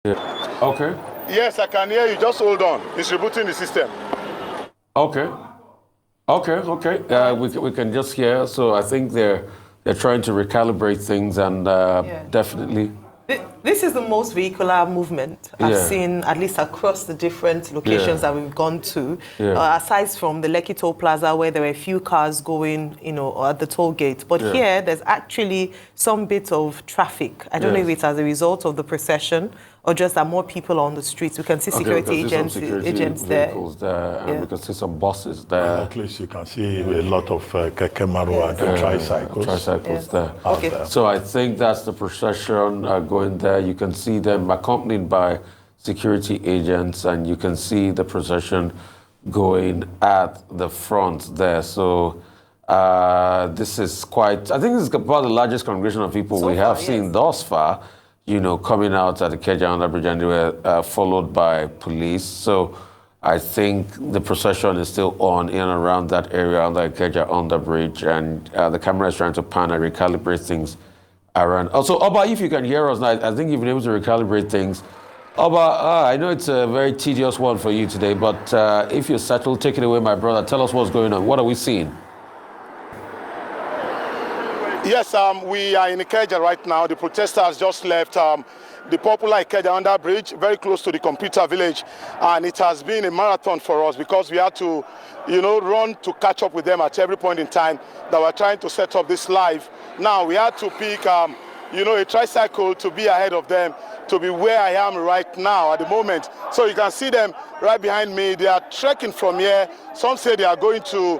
Yeah. Okay. Yes, I can hear you. Just hold on. It's rebooting the system. Okay. We can just hear. So I think they're trying to recalibrate things and definitely. This is the most vehicular movement I've seen, at least across the different locations that we've gone to. Aside from the Lekki Toll Plaza, where there were a few cars going, at the toll gate. But here, there's actually some bit of traffic. I don't know if it's as a result of the procession or just that more people are on the streets. We can see security agents there. And we can see some buses there. At least you can see a lot of keke marwa and tricycles there. Okay. So I think that's the procession going there. You can see them accompanied by security agents, and you can see the procession going at the front there. So this is quite, I think this is about the largest congregation of people we have seen thus far, coming out at the Ikeja Underbridge, and they were followed by police. So I think the procession is still on in and around that area on the Ikeja Underbridge, and the camera is trying to pan and recalibrate things around. Also, Oba, if you can hear us now, I think you've been able to recalibrate things. Oba, I know it's a very tedious one for you today, but if you're settled, take it away, my brother. Tell us what's going on. What are we seeing? Yes, we are in Ikeja right now. The protesters just left the popular Ikeja Underbridge, very close to the computer village, and it has been a marathon for us because we had to, run to catch up with them at every point in time that we're trying to set up this live. Now we had to pick, a tricycle to be ahead of them, to be where I am right now at the moment. So you can see them right behind me. They are trekking from here. Some say they are going to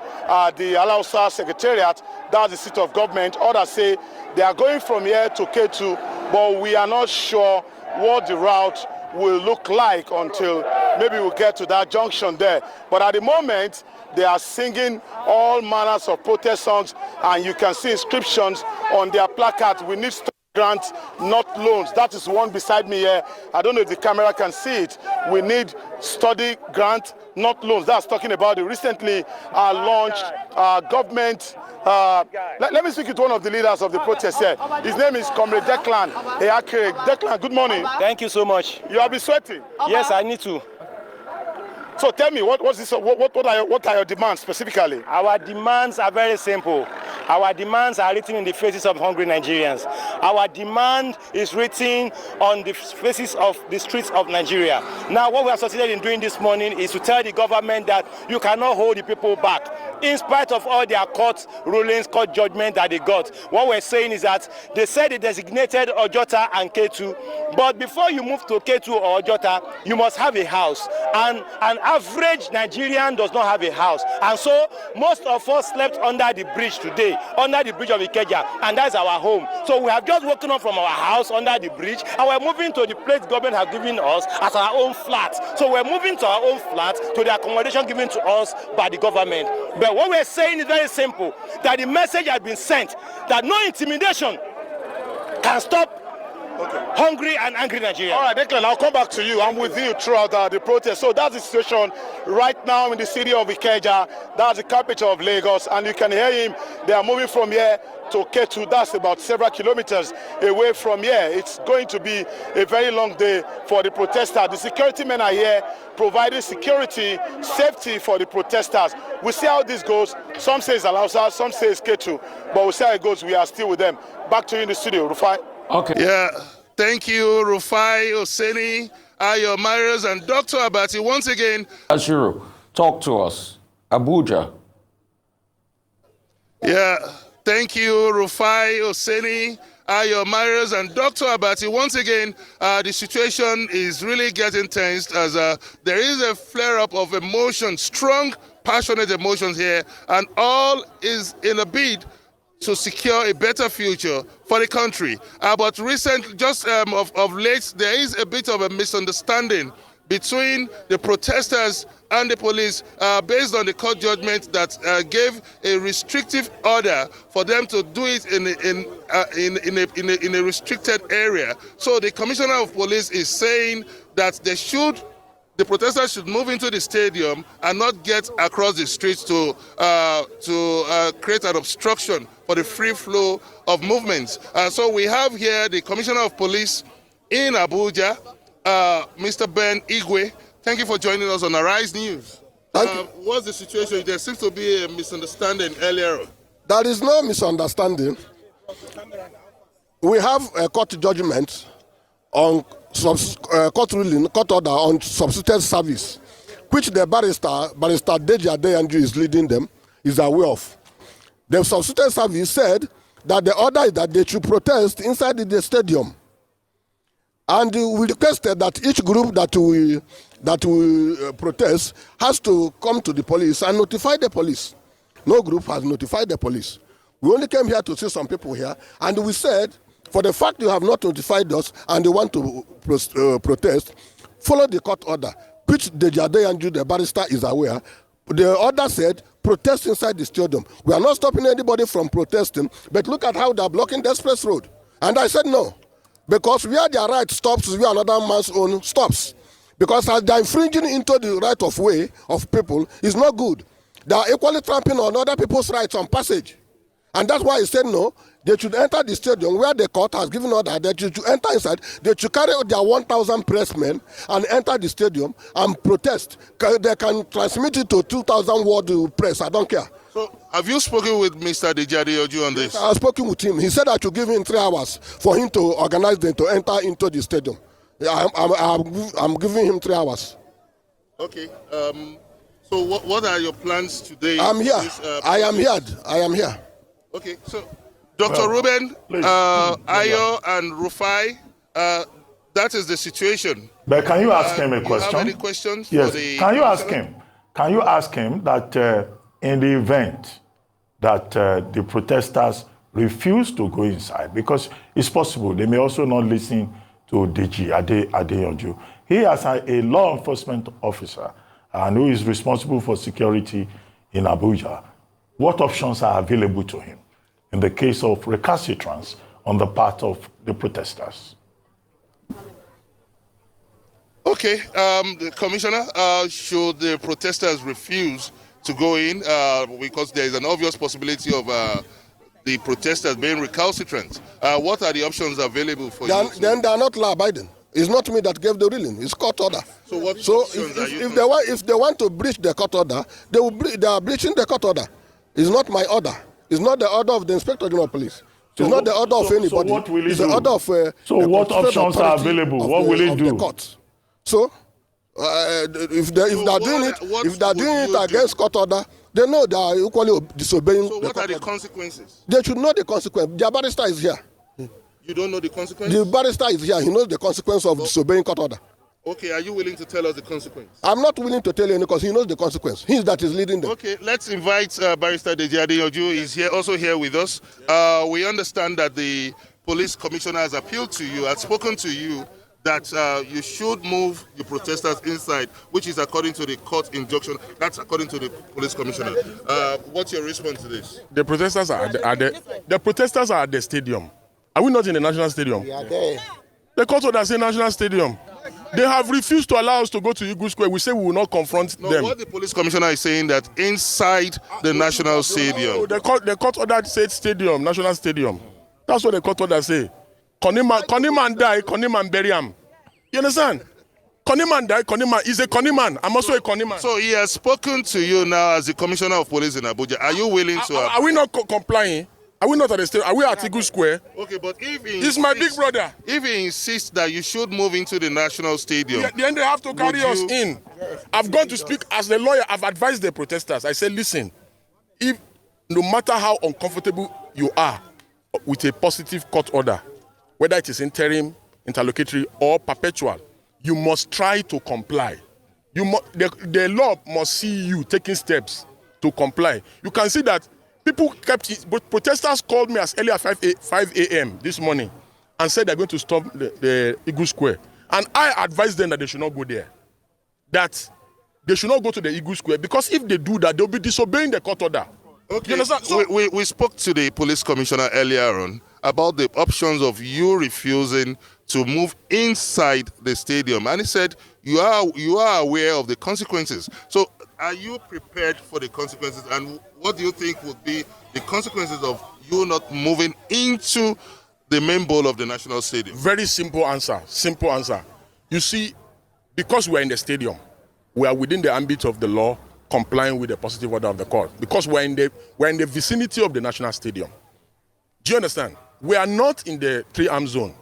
the Alausa Secretariat, that's the seat of government. Others say they are going from here to K2, but we are not sure what the route will look like until maybe we'll get to that junction there. But at the moment, they are singing all manners of protest songs, and you can see inscriptions on their placards. We need grant, not loans. That is one beside me here. I don't know if the camera can see it. We need study grant, not loans. That's talking about the recently launched government. Let me speak with one of the leaders of the protest here. His name is Comrade Declan. Declan, good morning. Thank you so much. You have been sweating? Yes, I need to. So tell me, what are your demands specifically? Our demands are very simple. Our demands are written in the faces of hungry Nigerians. Our demand is written on the faces of the streets of Nigeria. Now, what we have succeeded in doing this morning is to tell the government that you cannot hold the people back. In spite of all their court rulings, court judgment that they got, what we're saying is that they said they designated Ojota and K2, but before you move to K2 or Ojota, you must have a house. And an average Nigerian does not have a house. And so most of us slept under the bridge today, under the bridge of Ikeja, and that's our home. So we have just woken up from our house under the bridge, and we're moving to the place government has given us as our own flat. So we're moving to our own flat, to the accommodation given to us by the government. But what we're saying is very simple, that the message has been sent that no intimidation can stop hungry and angry Nigeria. All right, Declan, I'll come back to you. I'm with you throughout the protest. So that's the situation right now in the city of Ikeja. That's the capital of Lagos, and you can hear him. They are moving from here to K2. That's about several kilometers away from here. It's going to be a very long day for the protesters. The security men are here providing security, safety for the protesters. We'll see how this goes. Some say it's Alausa, some say it's K2, but we'll see how it goes. We are still with them. Back to you in the studio, Rufai. Okay. Yeah, thank you, Rufai, Oseni, Ayo Marius, and Dr. Abati. Once again, Ashiru, talk to us. Abuja. Yeah, thank you, Rufai, Oseni, Ayo Marius, and Dr. Abati. Once again, the situation is really getting tense as there is a flare-up of emotion, strong, passionate emotions here, and all is in a bid to secure a better future for the country. But of late, there is a bit of a misunderstanding between the protesters and the police based on the court judgment that gave a restrictive order for them to do it in a restricted area. So the commissioner of police is saying that the protesters should move into the stadium and not get across the streets to create an obstruction for the free flow of movements. So we have here the commissioner of police in Abuja, Mr. Ben Igwe, thank you for joining us on Arise News. What's the situation? There seems to be a misunderstanding earlier on. There is no misunderstanding. We have a court judgment on court ruling, court order on substituted service, which the barrister Deji Adeyanju is leading them, is aware of. The substituted service said that the order is that they should protest inside the stadium. And we requested that each group that we protest has to come to the police and notify the police. No group has notified the police. We only came here to see some people here, and we said, for the fact you have not notified us and you want to protest, follow the court order, which Deji Adeyanju, the barrister, is aware. The order said, protest inside the stadium. We are not stopping anybody from protesting, but look at how they are blocking the express road. And I said no, because where their right stops is where another man's own stops. Because as they are infringing into the right of way of people, is not good. They are equally trampling on other people's rights on passage. And that's why he said no, they should enter the stadium where the court has given order that they should enter inside. They should carry out their 1,000 pressmen and enter the stadium and protest. They can transmit it to 2,000 word press. I don't care. So, have you spoken with Mr. Deji Adeyanju on this? I have spoken with him. He said I should give him 3 hours for him to organize them to enter into the stadium. I'm giving him 3 hours. Okay. So, what are your plans today? I'm here. I am here. Okay. So, Dr. Ruben, Ayo, and Rufai, that is the situation. But can you ask him a question? Have any questions? Yes. Can you ask him? Can you ask him that in the event that the protesters refuse to go inside, because it's possible they may also not listen to Deji Adeyanju. He as a law enforcement officer and who is responsible for security in Abuja, what options are available to him in the case of recalcitrance on the part of the protesters? Okay, the commissioner, should the protesters refuse to go in because there is an obvious possibility of the protesters being recalcitrant, what are the options available for you? Then they are not law-abiding. It's not me that gave the ruling. It's court order. So what if they want to breach the court order, they are breaching the court order. It's not my order. It's not the order of the Inspector General of Police. It's not the order of anybody. So what will he it's do? The order of so what options are available? What will he do? So if they're doing it against court order, they know they are equally disobeying. So what are the consequences? They should know the consequence. Their barrister is here. You don't know the consequences? The barrister is here. He knows the consequence of disobeying court order. Okay, are you willing to tell us the consequence? I'm not willing to tell you because he knows the consequence. He's that is leading them. Okay, let's invite Barrister Deji Adeyanju. He's here, also here with us. We understand that the police commissioner has appealed to you, has spoken to you, that you should move the protesters inside, which is according to the court injunction. That's according to the police commissioner. What's your response to this? The protesters are at the stadium. Are we not in the national stadium? We are there. The court order says national stadium. They have refused to allow us to go to Eagle Square. We say we will not confront them. What the police commissioner is saying that inside the national stadium. The court order said stadium, national stadium. That's what the court order say. Koniman die, Koniman bury him. You understand? Koniman die, Koniman is a Koniman. I'm also a Koniman. So he has spoken to you now as the commissioner of police in Abuja. Are you willing to? Are we not complying? Are we not at the stadium? Are we at Eagle Square? Okay, but if he This is my big brother. If he insists that you should move into the national stadium, then they have to carry us in. I've gone to speak as the lawyer. I've advised the protesters. I said, listen, if no matter how uncomfortable you are with a positive court order, whether it is interim, interlocutory, or perpetual, you must try to comply. The law must see you taking steps to comply. You can see that people kept it, but protesters called me as early as 5 a.m. this morning and said they're going to storm the Eagle Square. And I advised them that they should not go there. That they should not go to the Eagle Square, because if they do that, they'll be disobeying the court order. Okay. You understand? So, we spoke to the police commissioner earlier on about the options of you refusing to move inside the stadium, and he said you are aware of the consequences. So are you prepared for the consequences, and what do you think would be the consequences of you not moving into the main bowl of the national stadium? very simple answer. Simple answer. You see, because we're in the stadium, we are within the ambit of the law, complying with the positive order of the court. Because we're in the vicinity of the national stadium. Do you understand? We are not in the 3-arm zone.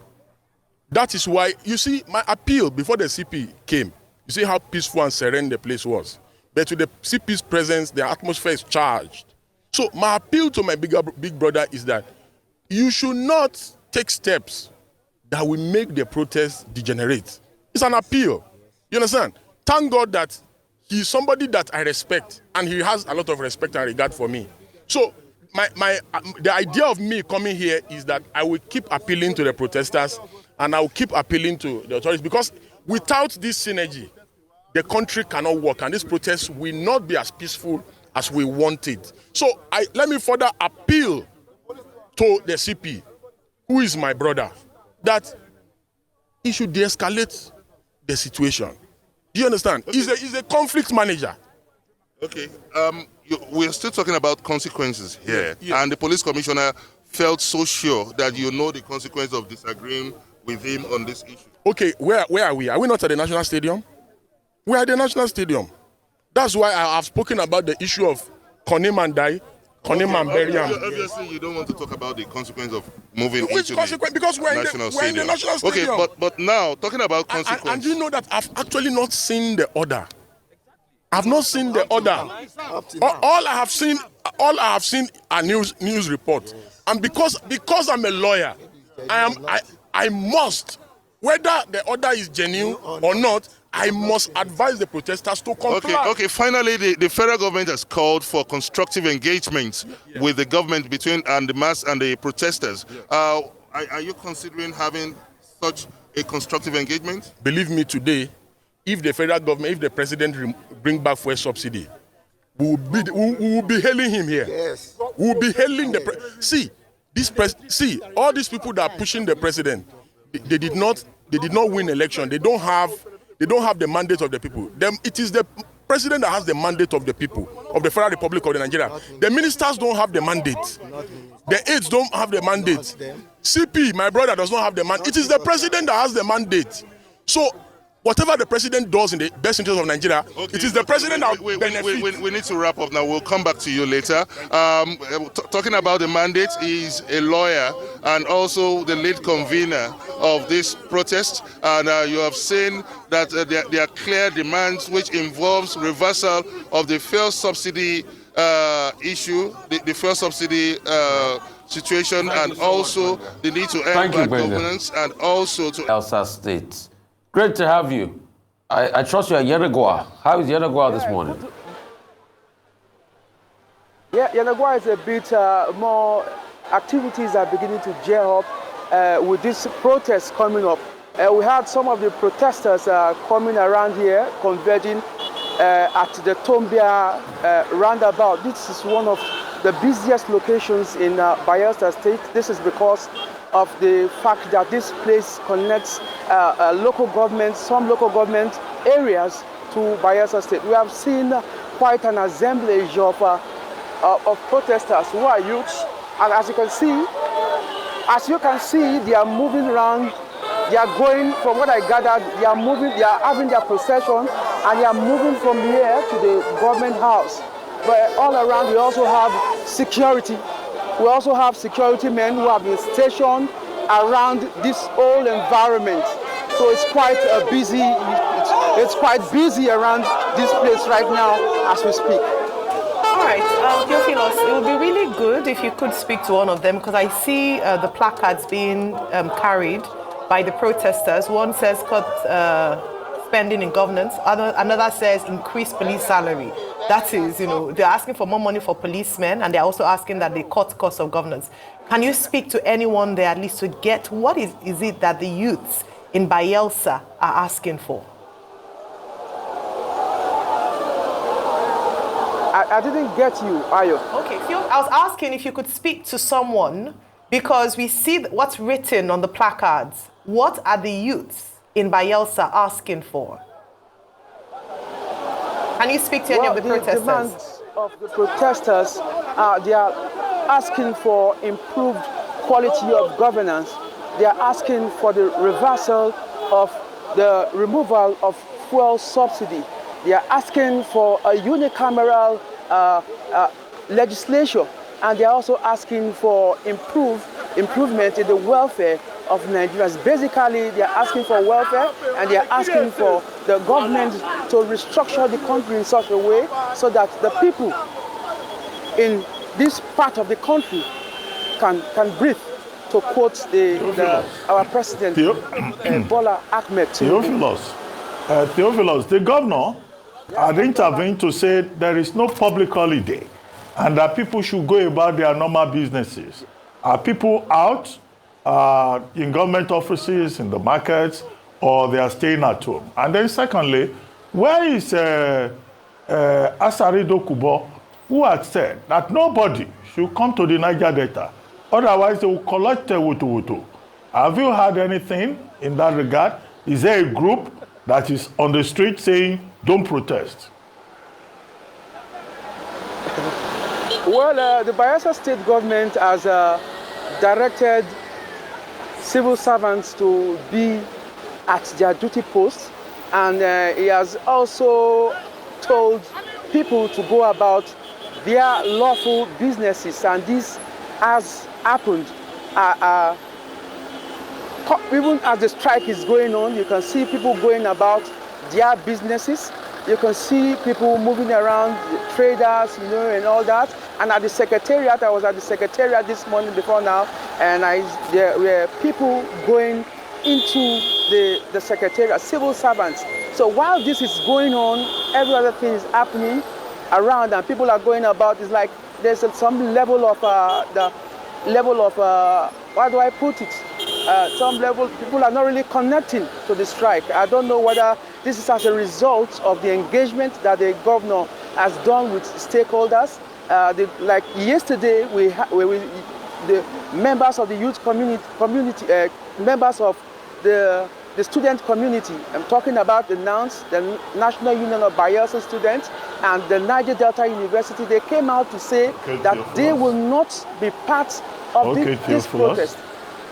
That is why, you see, my appeal before the CP came, you see how peaceful and serene the place was. But with the CP's presence, the atmosphere is charged. So my appeal to my big brother is that you should not take steps that will make the protest degenerate. It's an appeal. You understand? Thank God that he's somebody that I respect, and he has a lot of respect and regard for me. So the idea of me coming here is that I will keep appealing to the protesters, and I will keep appealing to the authorities, because without this synergy, the country cannot work, and this protest will not be as peaceful as we want it. So let me further appeal to the CP, who is my brother, that he should de-escalate the situation. Do you understand? Okay. He's a conflict manager. Okay. We're still talking about consequences here. Yeah. And the police commissioner felt so sure that you know the consequence of disagreeing with him on this issue. Okay, where are we? Are we not at the National Stadium? We are at the National Stadium. That's why I have spoken about the issue of Konim and Die, Konim and Beriam. Obviously, you don't want to talk about the consequence of moving Which into consequence? Because we're in the National Stadium. Okay, but now, talking about consequences. And you know that I've actually not seen the order. I've not seen the order. All I have seen are news reports. And because I'm a lawyer, I must, whether the order is genuine or not, I must advise the protesters to comply. Okay. Finally, the federal government has called for constructive engagement with the government between and the mass and the protesters. Are you considering having such a constructive engagement? Believe me, today, if the federal government, if the president bring back fuel subsidy, we will be hailing him here. Yes. We will be hailing the See, all these people that are pushing the president, they did not win election. They don't have the mandate of the people. It is the president that has the mandate of the people, of the Federal Republic of Nigeria. The ministers don't have the mandate. The aides don't have the mandate. CP, my brother, does not have the mandate. It is the president that has the mandate. So whatever the president does in the best interest of Nigeria, it is the president that benefits. We need to wrap up now. We'll come back to you later. Talking about the mandate, is a lawyer and also the lead convener of this protest. And you have seen that there are clear demands which involves reversal of the fuel subsidy issue, the fuel subsidy situation, and also the need to end bad governance, and also to Elsa State. Great to have you. I trust you at Yenagoa. How is Yenagoa this morning? Yeah, Yenagoa is a bit more, activities are beginning to gel up with this protest coming up. We had some of the protesters coming around here, converging at the Tombia roundabout. This is one of the busiest locations in Bayelsa State. This is because of the fact that this place connects local government, some local government areas to Bayelsa State. We have seen quite an assemblage of protesters who are youths, and as you can see, they are moving around. They are going, from what I gathered, they are having their procession, and they are moving from here to the government house. But all around, we also have security. We also have security men who have been stationed around this whole environment. So it's quite busy. It's quite busy around this place right now as we speak. All right, Theophilus, it would be really good if you could speak to one of them, because I see the placards being carried by the protesters. One says cut spending in governance. Another says increase police salary. That is, they're asking for more money for policemen, and they're also asking that they cut cost of governance. Can you speak to anyone there at least to get what is it that the youths in Bayelsa are asking for? I didn't get you, Ayo. Okay, I was asking if you could speak to someone, because we see what's written on the placards. What are the youths in Bayelsa asking for? Can you speak to any of the protesters? The demands of the protesters, they are asking for improved quality of governance. They are asking for the reversal of the removal of fuel subsidy. They are asking for a unicameral legislation, and they are also asking for improvement in the welfare of Nigerians. Basically, they are asking for welfare, and they are asking for the government to restructure the country in such a way so that the people in this part of the country can breathe, to quote our president, Bola Ahmed Tinubu. Theophilus, the governor had intervened to say there is no public holiday and that people should go about their normal businesses. Are people out in government offices, in the markets, or they are staying at home? And then secondly, where is Asarido Kubo, who had said that nobody should come to the Niger Delta, otherwise they will collect wutu-wutu? Have you heard anything in that regard? Is there a group that is on the street saying, don't protest? Well, the Bayelsa State government has directed civil servants to be at their duty posts, and he has also told people to go about their lawful businesses, and this has happened. Even as the strike is going on, you can see people going about their businesses. You can see people moving around, traders, and all that. And at the secretariat, I was at the secretariat this morning before now, and there were people going into the secretariat, civil servants. So while this is going on, every other thing is happening around, and people are going about. It's like there's some level of how do I put it? Some level, people are not really connecting to the strike. I don't know whether this is as a result of the engagement that the governor has done with stakeholders. Like yesterday, the members of the youth community, members of the student community, I'm talking about the NANS, the National Union of Bayelsa Students, and the Niger Delta University. They came out to say that they will not be part of this protest.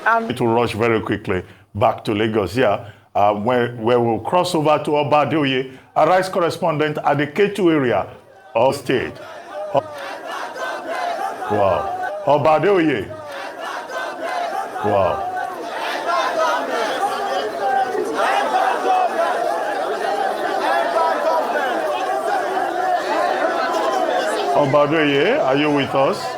And to rush very quickly back to Lagos here, where we'll cross over to Obadeoye, a rice correspondent at the K2 area of state. Wow. Obadeoye. Wow. Obadeoye, are you with us?